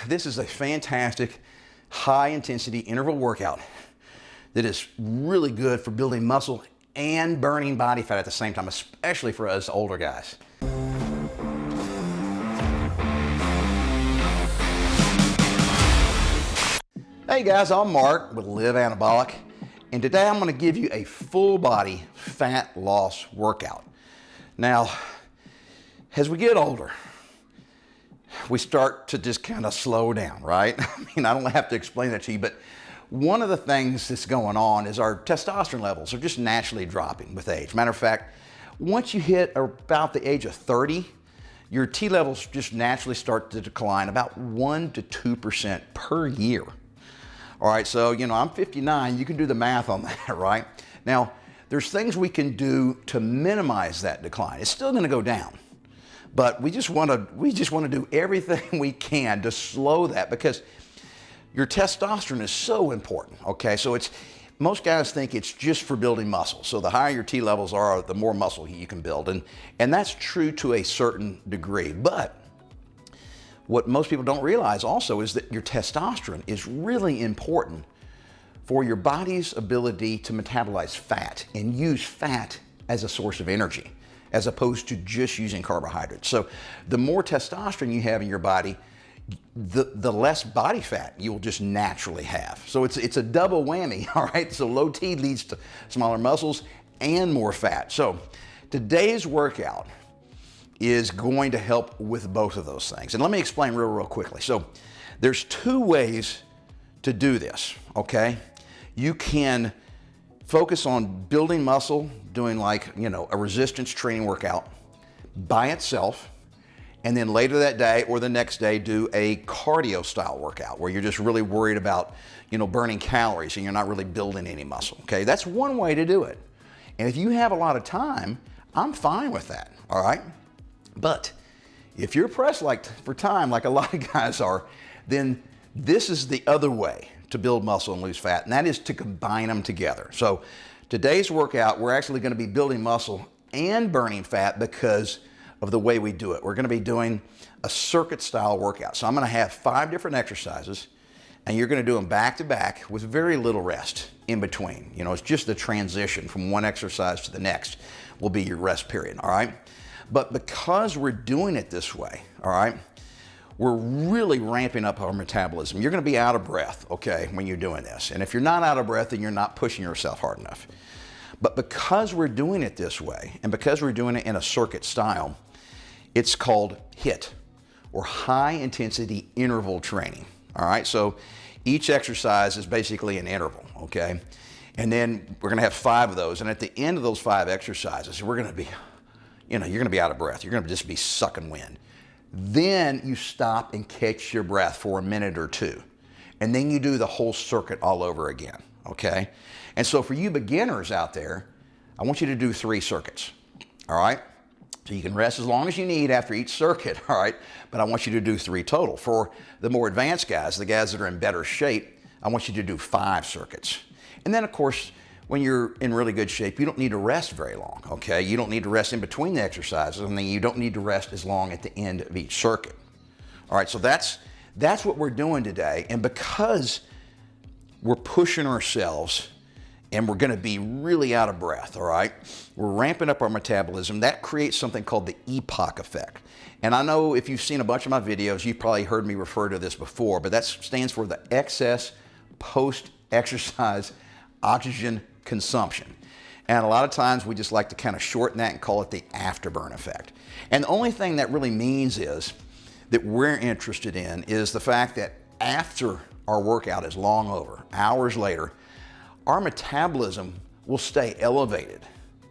this is a fantastic high intensity interval workout that is really good for building muscle and burning body fat at the same time, especially for us older guys. Hey guys, I'm Mark with Live Anabolic, and today I'm going to give you a full body fat loss workout. Now, as we get older, we start to just kind of slow down, right? I mean, I don't have to explain that to you, but one of the things that's going on is our testosterone levels are just naturally dropping with age. Matter of fact, once you hit about the age of 30, your T levels just naturally start to decline about 1 to 2% per year. All right, so, I'm 59, you can do the math on that, right? Now, there's things we can do to minimize that decline. It's still gonna go down, but we just wanna do everything we can to slow that, because your testosterone is so important, okay? So most guys think it's just for building muscle. So the higher your T levels are, the more muscle you can build. And that's true to a certain degree, but what most people don't realize also is that your testosterone is really important for your body's ability to metabolize fat and use fat as a source of energy, as opposed to just using carbohydrates. So the more testosterone you have in your body, the less body fat you'll just naturally have. So it's a double whammy, all right? So low T leads to smaller muscles and more fat. So today's workout is going to help with both of those things. And let me explain real quickly. So there's two ways to do this, okay? You can focus on building muscle, doing like, a resistance training workout by itself, and then later that day or the next day do a cardio style workout where you're just really worried about, burning calories and you're not really building any muscle, okay? That's one way to do it. And if you have a lot of time, I'm fine with that, all right? But if you're pressed for time, like a lot of guys are, then this is the other way to build muscle and lose fat, and that is to combine them together. So today's workout, we're actually going to be building muscle and burning fat because of the way we do it. We're going to be doing a circuit style workout. So I'm going to have 5 different exercises, and you're going to do them back to back with very little rest in between. It's just the transition from one exercise to the next will be your rest period, all right? But because we're doing it this way, all right, we're really ramping up our metabolism. You're going to be out of breath, okay, when you're doing this. And if you're not out of breath, then you're not pushing yourself hard enough. But because we're doing it this way, and because we're doing it in a circuit style, it's called HIIT, or high intensity interval training, all right? So each exercise is basically an interval, okay? And then we're going to have 5 of those. And at the end of those 5 exercises, we're going to be you're going to be out of breath. You're going to just be sucking wind. Then you stop and catch your breath for a minute or 2. And then you do the whole circuit all over again, okay? And so for you beginners out there, I want you to do 3 circuits, all right? So you can rest as long as you need after each circuit, all right? But I want you to do 3 total. For the more advanced guys, the guys that are in better shape, I want you to do 5 circuits. And then, of course, when you're in really good shape, you don't need to rest very long, okay? You don't need to rest in between the exercises, and then you don't need to rest as long at the end of each circuit. All right, so that's what we're doing today. And because we're pushing ourselves and we're gonna be really out of breath, all right? We're ramping up our metabolism. That creates something called the EPOC effect. And I know if you've seen a bunch of my videos, you've probably heard me refer to this before, but that stands for the excess post-exercise oxygen consumption. And a lot of times we just like to kind of shorten that and call it the afterburn effect. And the only thing that really means is that we're interested in is the fact that after our workout is long over, hours later, our metabolism will stay elevated,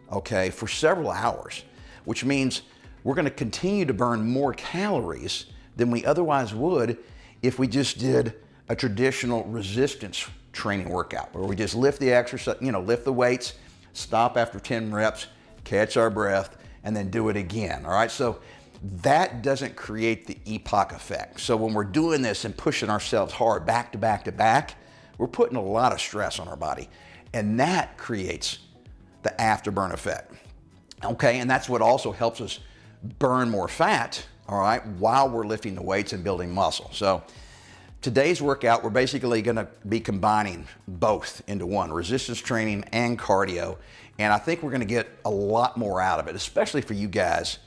okay, for several hours, which means we're going to continue to burn more calories than we otherwise would if we just did a traditional resistance training workout where we just lift the exercise, lift the weights, stop after 10 reps, catch our breath, and then do it again, all right? So that doesn't create the EPOC effect. So when we're doing this and pushing ourselves hard back to back to back, we're putting a lot of stress on our body, and that creates the afterburn effect, okay? And that's what also helps us burn more fat, all right, while we're lifting the weights and building muscle. So today's workout, we're basically gonna be combining both into one, resistance training and cardio. And I think we're gonna get a lot more out of it, especially for you guys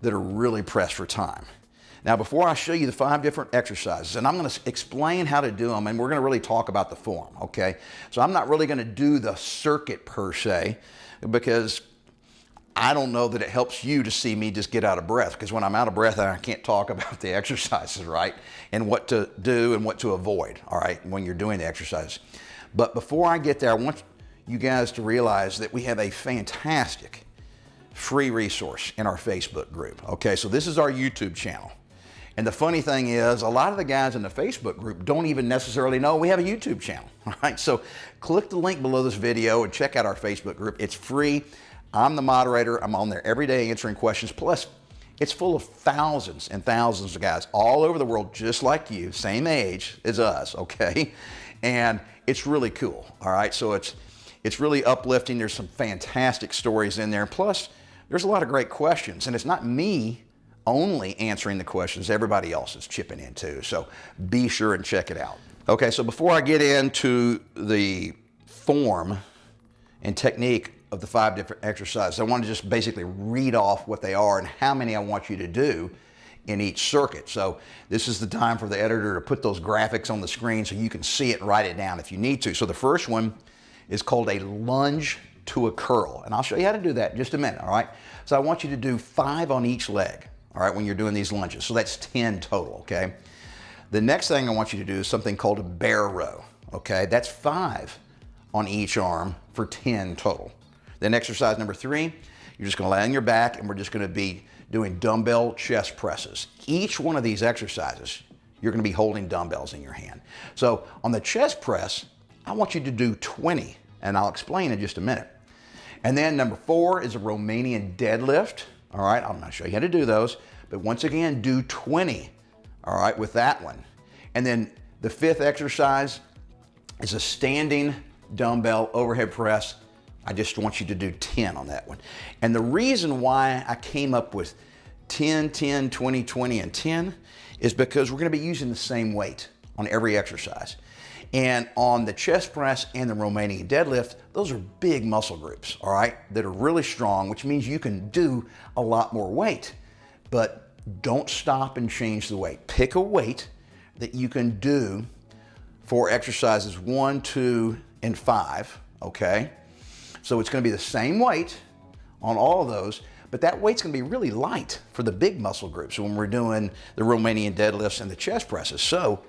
that are really pressed for time. Now, before I show you the 5 different exercises, and I'm gonna explain how to do them, and we're gonna really talk about the form, okay? So I'm not really gonna do the circuit per se, because I don't know that it helps you to see me just get out of breath, because when I'm out of breath, I can't talk about the exercises, right? And what to do and what to avoid, all right, when you're doing the exercises. But before I get there, I want you guys to realize that we have a fantastic free resource in our Facebook group, okay? So this is our YouTube channel. And the funny thing is, a lot of the guys in the Facebook group don't even necessarily know we have a YouTube channel, all right? So click the link below this video and check out our Facebook group. It's free. I'm the moderator. I'm on there every day answering questions. Plus, it's full of thousands and thousands of guys all over the world, just like you, same age as us, okay? And it's really cool, all right? So it's really uplifting. There's some fantastic stories in there. Plus, there's a lot of great questions. And it's not me only answering the questions, everybody else is chipping in too. So be sure and check it out. Okay, so before I get into the form and technique of the 5 different exercises, I want to just basically read off what they are and how many I want you to do in each circuit. So this is the time for the editor to put those graphics on the screen so you can see it and write it down if you need to. So the first one is called a lunge to a curl. And I'll show you how to do that in just a minute, all right? So I want you to do 5 on each leg, all right, when you're doing these lunges. So that's 10 total, okay? The next thing I want you to do is something called a bear row, okay? That's 5 on each arm for 10 total. Then exercise number 3, you're just gonna lay on your back and we're just gonna be doing dumbbell chest presses. Each one of these exercises, you're gonna be holding dumbbells in your hand. So on the chest press, I want you to do 20, and I'll explain in just a minute. And then number 4 is a Romanian deadlift. All right, I'm gonna show you how to do those, but once again, do 20, all right, with that one. And then the 5th exercise is a standing dumbbell overhead press. I just want you to do 10 on that one. And the reason why I came up with 10, 10, 20, 20, and 10 is because we're gonna be using the same weight on every exercise. And on the chest press and the Romanian deadlift, those are big muscle groups, all right, that are really strong, which means you can do a lot more weight. But don't stop and change the weight. Pick a weight that you can do for exercises 1, 2, and 5, okay? So it's gonna be the same weight on all of those, but that weight's gonna be really light for the big muscle groups when we're doing the Romanian deadlifts and the chest presses. So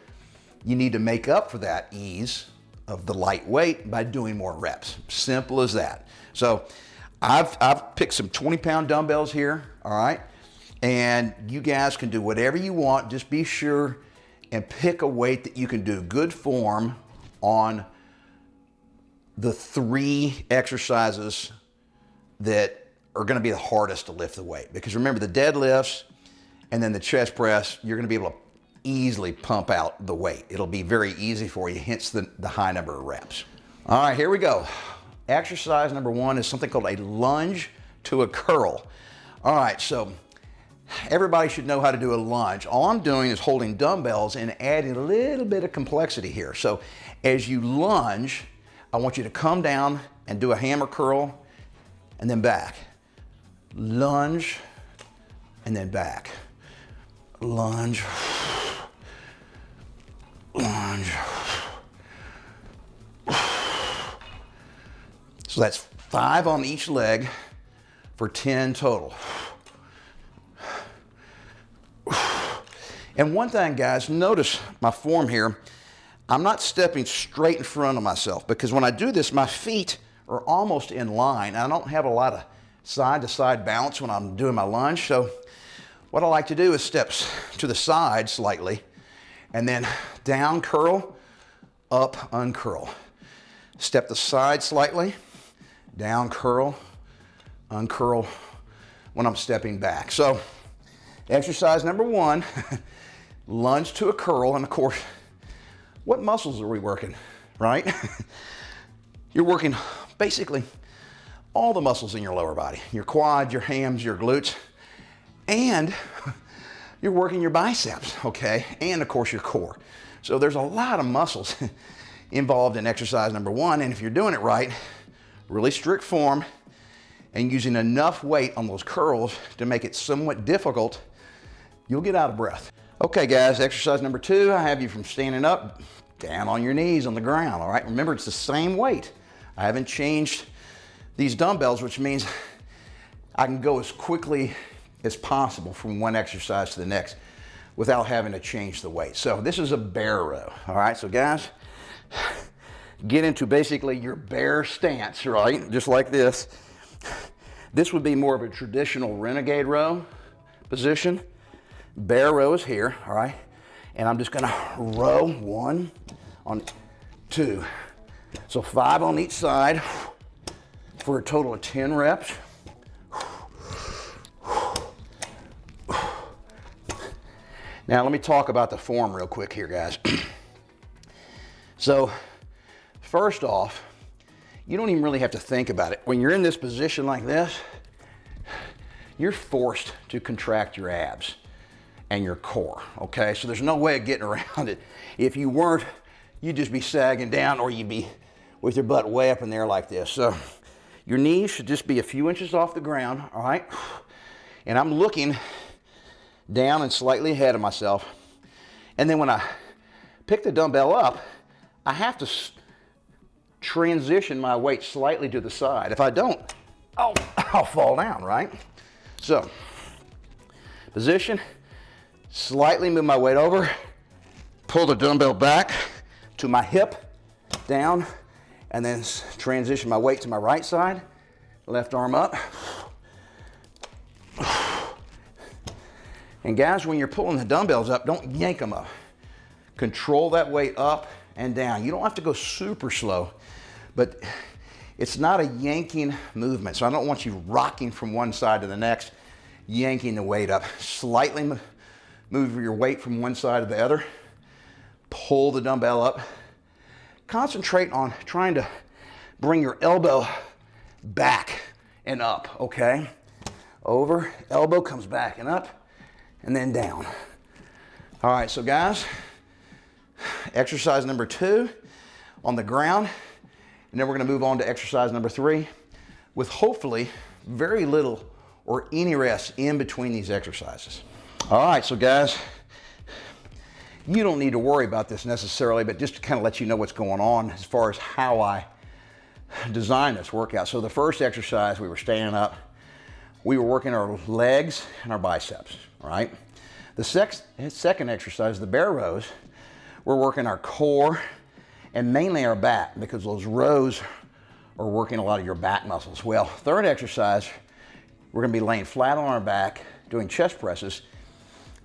you need to make up for that ease of the light weight by doing more reps. Simple as that. So I've picked some 20-pound dumbbells here, all right? And you guys can do whatever you want. Just be sure and pick a weight that you can do good form on the 3 exercises that are gonna be the hardest to lift the weight. Because remember, the deadlifts and then the chest press, you're gonna be able to easily pump out the weight. It'll be very easy for you, hence the high number of reps. All right, here we go. Exercise number 1 is something called a lunge to a curl. All right, so everybody should know how to do a lunge. All I'm doing is holding dumbbells and adding a little bit of complexity here. So as you lunge, I want you to come down and do a hammer curl and then back. Lunge and then back. Lunge. Lunge. So that's 5 on each leg for 10 total. And one thing, guys, notice my form here. I'm not stepping straight in front of myself because when I do this, my feet are almost in line. I don't have a lot of side-to-side balance when I'm doing my lunge. So what I like to do is steps to the side slightly and then down curl, up uncurl. Step the side slightly, down curl, uncurl when I'm stepping back. So exercise number 1, lunge to a curl. And of course, what muscles are we working, right? You're working basically all the muscles in your lower body, your quads, your hams, your glutes, and you're working your biceps, okay? And of course your core. So there's a lot of muscles involved in exercise number one. And if you're doing it right, really strict form and using enough weight on those curls to make it somewhat difficult, you'll get out of breath. Okay guys, exercise number two, I have you from standing up, down on your knees on the ground, all right? Remember, it's the same weight. I haven't changed these dumbbells, which means I can go as quickly as possible from one exercise to the next without having to change the weight. So this is a bear row, all right? So guys, get into basically your bear stance, right? Just like this. This would be more of a traditional renegade row position. Bear row is here, all right? And I'm just gonna row 1 on 2. So 5 on each side for a total of 10 reps. Now let me talk about the form real quick here, guys. So first off, you don't even really have to think about it. When you're in this position like this, you're forced to contract your abs and your core, okay? So there's no way of getting around it. If you weren't, you'd just be sagging down, or you'd be with your butt way up in there like this. So your knees should just be a few inches off the ground, all right? And I'm looking down and slightly ahead of myself. And then when I pick the dumbbell up, I have to transition my weight slightly to the side. If I don't, I'll fall down, right? So, position, slightly move my weight over, pull the dumbbell back to my hip, down, and then transition my weight to my right side, left arm up. And guys, when you're pulling the dumbbells up, don't yank them up. Control that weight up and down. You don't have to go super slow, but it's not a yanking movement. So I don't want you rocking from one side to the next, yanking the weight up. Slightly move your weight from one side to the other. Pull the dumbbell up. Concentrate on trying to bring your elbow back and up, okay? Over, elbow comes back and up, and then down. All right, so guys, exercise number 2 on the ground, and then we're gonna move on to exercise number 3 with hopefully very little or any rest in between these exercises. All right, so guys, you don't need to worry about this necessarily, but just to kind of let you know what's going on as far as how I designed this workout. So the first exercise, we were standing up, we were working our legs and our biceps, all right? The second exercise, the bear rows, we're working our core and mainly our back, because those rows are working a lot of your back muscles. Well, third exercise, we're gonna be laying flat on our back, doing chest presses.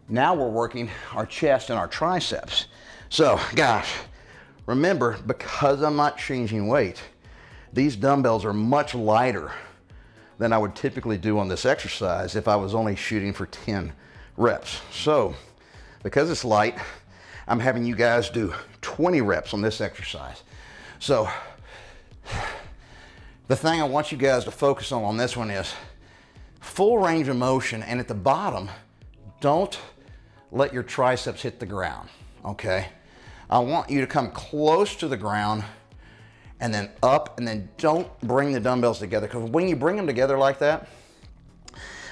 Now we're working our chest and our triceps. So guys, remember, because I'm not changing weight, these dumbbells are much lighter than I would typically do on this exercise if I was only shooting for 10 reps. So because it's light, I'm having you guys do 20 reps on this exercise. So the thing I want you guys to focus on this one is full range of motion, and at the bottom, don't let your triceps hit the ground, okay? I want you to come close to the ground and then up, and then don't bring the dumbbells together, because when you bring them together like that,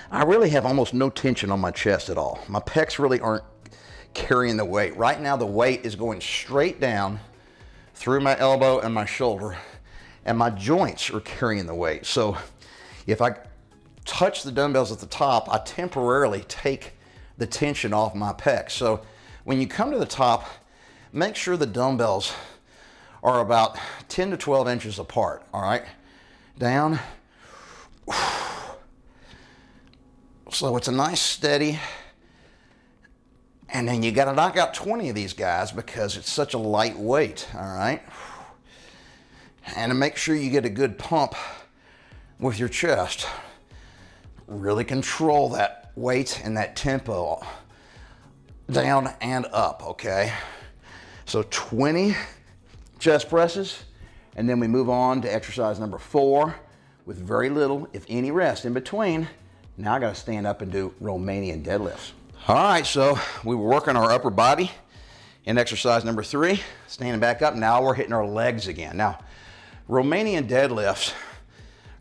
I really have almost no tension on my chest at all. My pecs really aren't carrying the weight. Right now, the weight is going straight down through my elbow and my shoulder, and my joints are carrying the weight. So if I touch the dumbbells at the top, I temporarily take the tension off my pecs. So when you come to the top, make sure the dumbbells are about 10 to 12 inches apart, all right? Down. So it's a nice steady, and then you gotta knock out 20 of these guys because it's such a light weight, all right? And to make sure you get a good pump with your chest, really control that weight and that tempo down and up, okay? So 20 chest presses, and then we move on to exercise number 4 with very little, if any, rest in between. Now I gotta stand up and do Romanian deadlifts. All right, so we were working our upper body in exercise number 3, standing back up. Now we're hitting our legs again. Now, Romanian deadlifts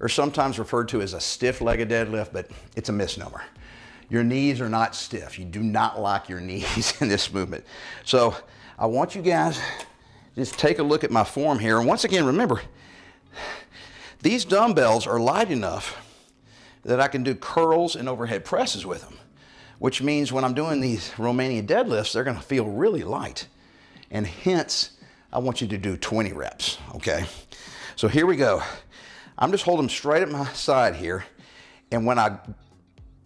are sometimes referred to as a stiff-legged deadlift, but it's a misnomer. Your knees are not stiff. You do not lock your knees in this movement. So I want you guys just take a look at my form here. And once again, remember, these dumbbells are light enough that I can do curls and overhead presses with them, which means when I'm doing these Romanian deadlifts, they're gonna feel really light. And hence, I want you to do 20 reps, okay? So here we go. I'm just holding them straight at my side here. And when I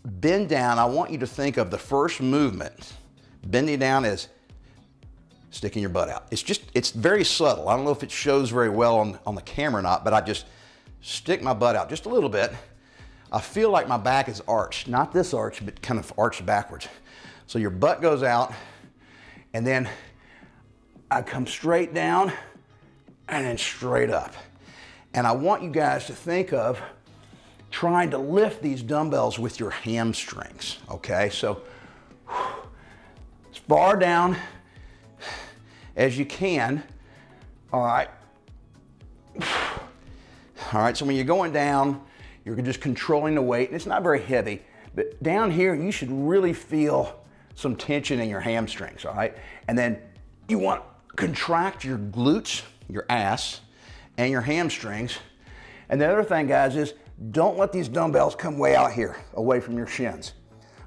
bend down, I want you to think of the first movement. Bending down is sticking your butt out. It's very subtle. I don't know if it shows very well on the camera or not, but I just stick my butt out just a little bit. I feel like my back is arched, not this arch, but kind of arched backwards. So your butt goes out, and then I come straight down and then straight up. And I want you guys to think of trying to lift these dumbbells with your hamstrings, okay? So as far down as you can, all right? All right, so when you're going down, you're just controlling the weight, and it's not very heavy, but down here, you should really feel some tension in your hamstrings, all right? And then you want to contract your glutes, your ass, and your hamstrings. And the other thing, guys, is don't let these dumbbells come way out here, away from your shins.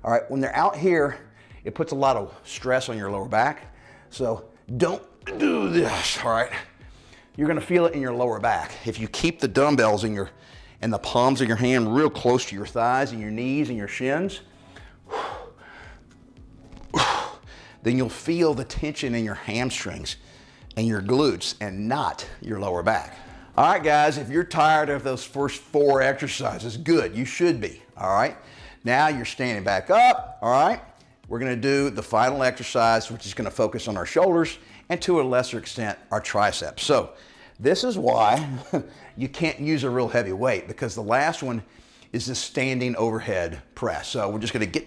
All right, when they're out here, it puts a lot of stress on your lower back. So don't do this, all right? You're gonna feel it in your lower back. If you keep the dumbbells in the palms of your hand real close to your thighs and your knees and your shins, then you'll feel the tension in your hamstrings and your glutes and not your lower back. All right, guys, if you're tired of those first 4 exercises, good, you should be, all right? Now you're standing back up, all right? We're gonna do the final exercise, which is gonna focus on our shoulders and to a lesser extent, our triceps. So this is why you can't use a real heavy weight, because the last one is the standing overhead press. So we're just gonna get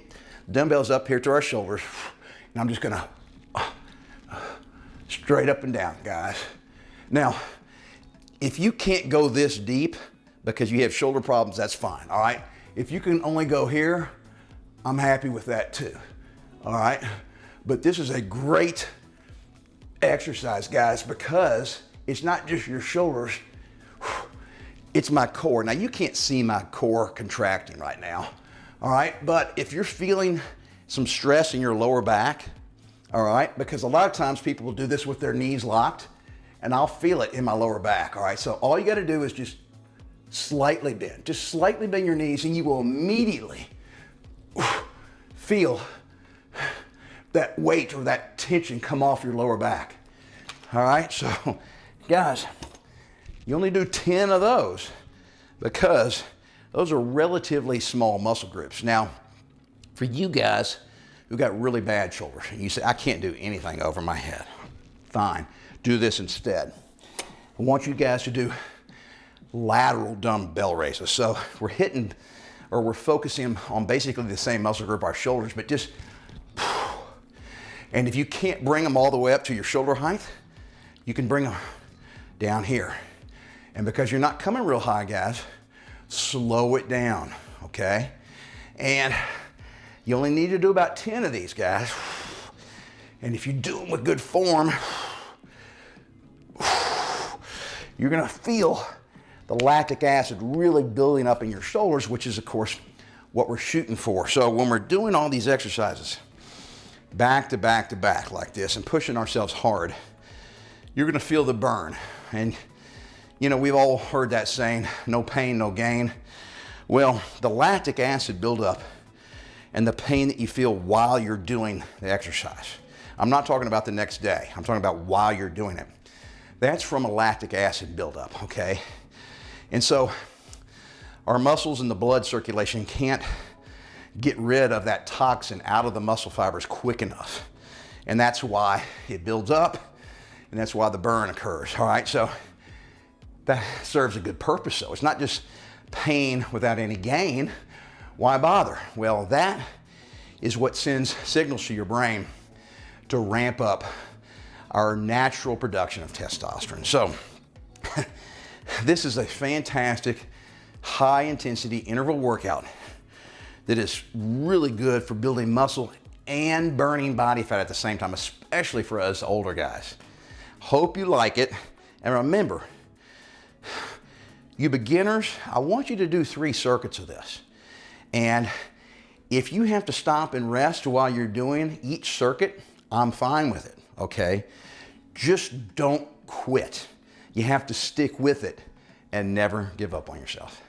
dumbbells up here to our shoulders, and I'm just gonna straight up and down, guys. Now, if you can't go this deep because you have shoulder problems, that's fine, all right? If you can only go here, I'm happy with that too, all right? But this is a great exercise, guys, because it's not just your shoulders, it's my core. Now, you can't see my core contracting right now, all right? But if you're feeling some stress in your lower back, all right, because a lot of times people will do this with their knees locked, and I'll feel it in my lower back, all right? So all you gotta do is just slightly bend. Just slightly bend your knees, and you will immediately feel that weight or that tension come off your lower back. All right, so guys, you only do 10 of those because those are relatively small muscle groups. Now, for you guys who got really bad shoulders, and you say, I can't do anything over my head, fine, do this instead. I want you guys to do lateral dumbbell raises. So we're hitting, or we're focusing on basically the same muscle group, our shoulders, but just, and if you can't bring them all the way up to your shoulder height, you can bring them down here. And because you're not coming real high, guys, slow it down, okay? And you only need to do about 10 of these, guys. And if you do them with good form, you're gonna feel the lactic acid really building up in your shoulders, which is, of course, what we're shooting for. So when we're doing all these exercises, back to back to back like this and pushing ourselves hard, you're gonna feel the burn. And you know, we've all heard that saying, no pain, no gain. Well, the lactic acid buildup and the pain that you feel while you're doing the exercise. I'm not talking about the next day. I'm talking about while you're doing it. That's from a lactic acid buildup, okay? And so our muscles and the blood circulation can't get rid of that toxin out of the muscle fibers quick enough. And that's why it builds up, and that's why the burn occurs, all right? So that serves a good purpose, though. It's not just pain without any gain. Why bother? Well, that is what sends signals to your brain to ramp up our natural production of testosterone. So this is a fantastic high intensity interval workout that is really good for building muscle and burning body fat at the same time, especially for us older guys. Hope you like it. And remember, you beginners, I want you to do 3 circuits of this. And if you have to stop and rest while you're doing each circuit, I'm fine with it, okay? Just don't quit. You have to stick with it and never give up on yourself.